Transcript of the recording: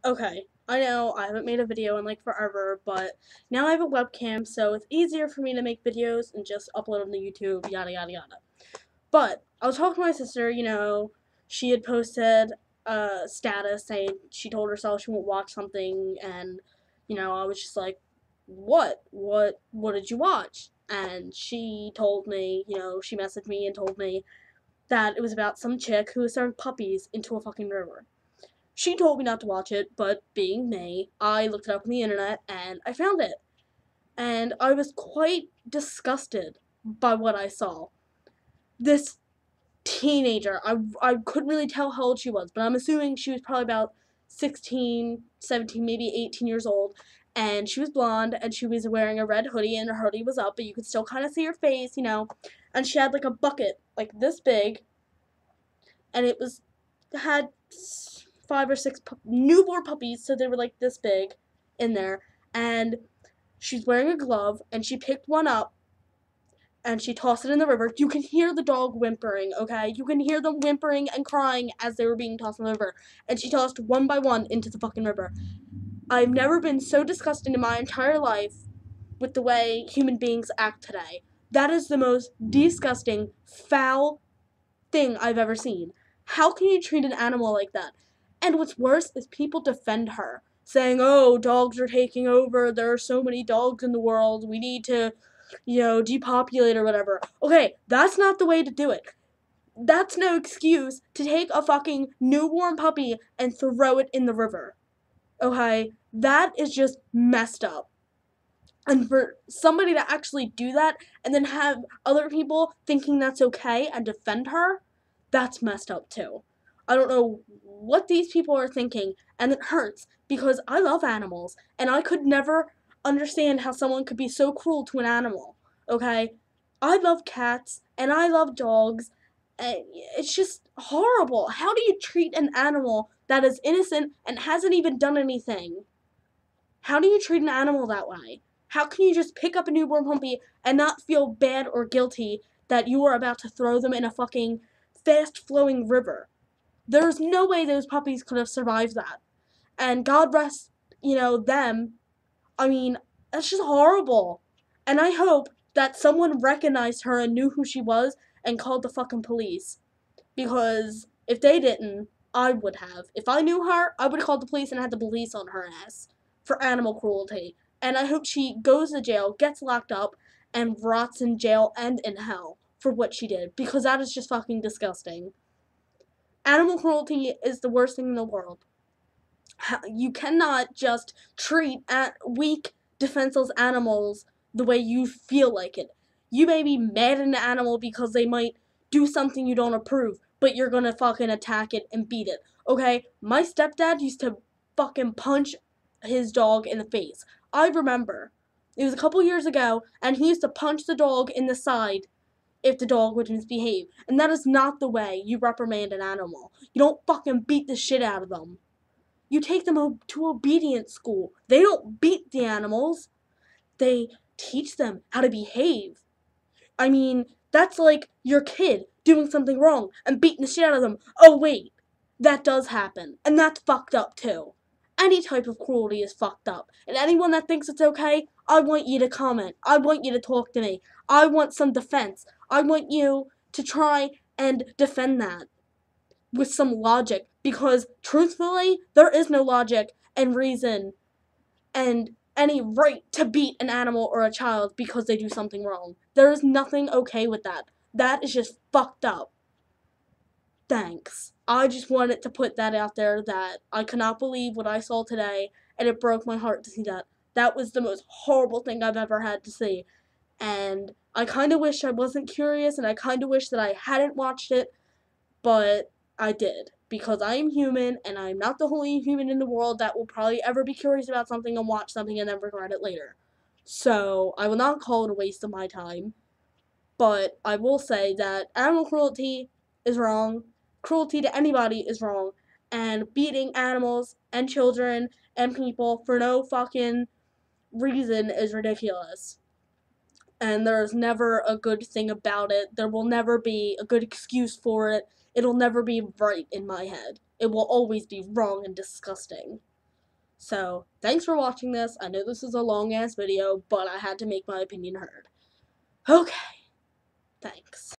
Okay, I know I haven't made a video in like forever, but now I have a webcam, so it's easier for me to make videos and just upload them to YouTube, yada yada yada. But I was talking to my sister, she had posted a status saying she told herself she won't watch something, and I was just like, what did you watch? And she told me, she messaged me and told me that it was about some chick who was throwing puppies into a fucking river. She told me not to watch it, but being me, I looked it up on the internet and I found it. And I was quite disgusted by what I saw. This teenager, I couldn't really tell how old she was, but I'm assuming she was probably about 16, 17, maybe 18 years old. And she was blonde and she was wearing a red hoodie and her hoodie was up, but you could still kind of see her face, And she had like a bucket, like this big, and it had 5 or 6 newborn puppies, so they were like this big in there. And she's wearing a glove, and she picked one up, and she tossed it in the river. You can hear the dog whimpering, okay? You can hear them whimpering and crying as they were being tossed in the river. And she tossed one by one into the fucking river. I've never been so disgusted in my entire life with the way human beings act today. That is the most disgusting, foul thing I've ever seen. How can you treat an animal like that? And what's worse is people defend her, saying, oh, dogs are taking over. There are so many dogs in the world. We need to, depopulate or whatever. Okay, that's not the way to do it. That's no excuse to take a fucking newborn puppy and throw it in the river. Okay? That is just messed up. And for somebody to actually do that and then have other people thinking that's okay and defend her, that's messed up too. I don't know what these people are thinking, and it hurts because I love animals and I could never understand how someone could be so cruel to an animal. Okay? I love cats and I love dogs. And it's just horrible. How do you treat an animal that is innocent and hasn't even done anything? How do you treat an animal that way? How can you just pick up a newborn puppy and not feel bad or guilty that you are about to throw them in a fucking fast flowing river? There's no way those puppies could have survived that. And God rest, them. I mean, that's just horrible. And I hope that someone recognized her and knew who she was and called the fucking police. Because if they didn't, I would have. If I knew her, I would have called the police and had the police on her ass for animal cruelty. And I hope she goes to jail, gets locked up, and rots in jail and in hell for what she did. Because that is just fucking disgusting. Animal cruelty is the worst thing in the world. You cannot just treat weak, defenseless animals the way you feel like it. You may be mad at an animal because they might do something you don't approve, but you're gonna fucking attack it and beat it. Okay? My stepdad used to fucking punch his dog in the face. I remember. It was a couple years ago, and he used to punch the dog in the side if the dog would misbehave. And that is not the way you reprimand an animal. You don't fucking beat the shit out of them. You take them to obedience school. They don't beat the animals. They teach them how to behave. I mean, that's like your kid doing something wrong and beating the shit out of them. Oh, wait. That does happen. And that's fucked up, too. Any type of cruelty is fucked up. And anyone that thinks it's okay, I want you to comment. I want you to talk to me. I want some defense. I want you to try and defend that with some logic, because truthfully, there is no logic and reason and any right to beat an animal or a child because they do something wrong. There is nothing okay with that. That is just fucked up. Thanks. I just wanted to put that out there that I cannot believe what I saw today, and it broke my heart to see that. That was the most horrible thing I've ever had to see. And I kind of wish I wasn't curious, and I kind of wish that I hadn't watched it, but I did, because I am human, and I'm not the only human in the world that will probably ever be curious about something and watch something and then regret it later. So, I will not call it a waste of my time, but I will say that animal cruelty is wrong, cruelty to anybody is wrong, and beating animals and children and people for no fucking reason is ridiculous. And there's never a good thing about it. There will never be a good excuse for it. It'll never be right in my head. It will always be wrong and disgusting. So, thanks for watching this. I know this is a long-ass video, but I had to make my opinion heard. Okay, thanks.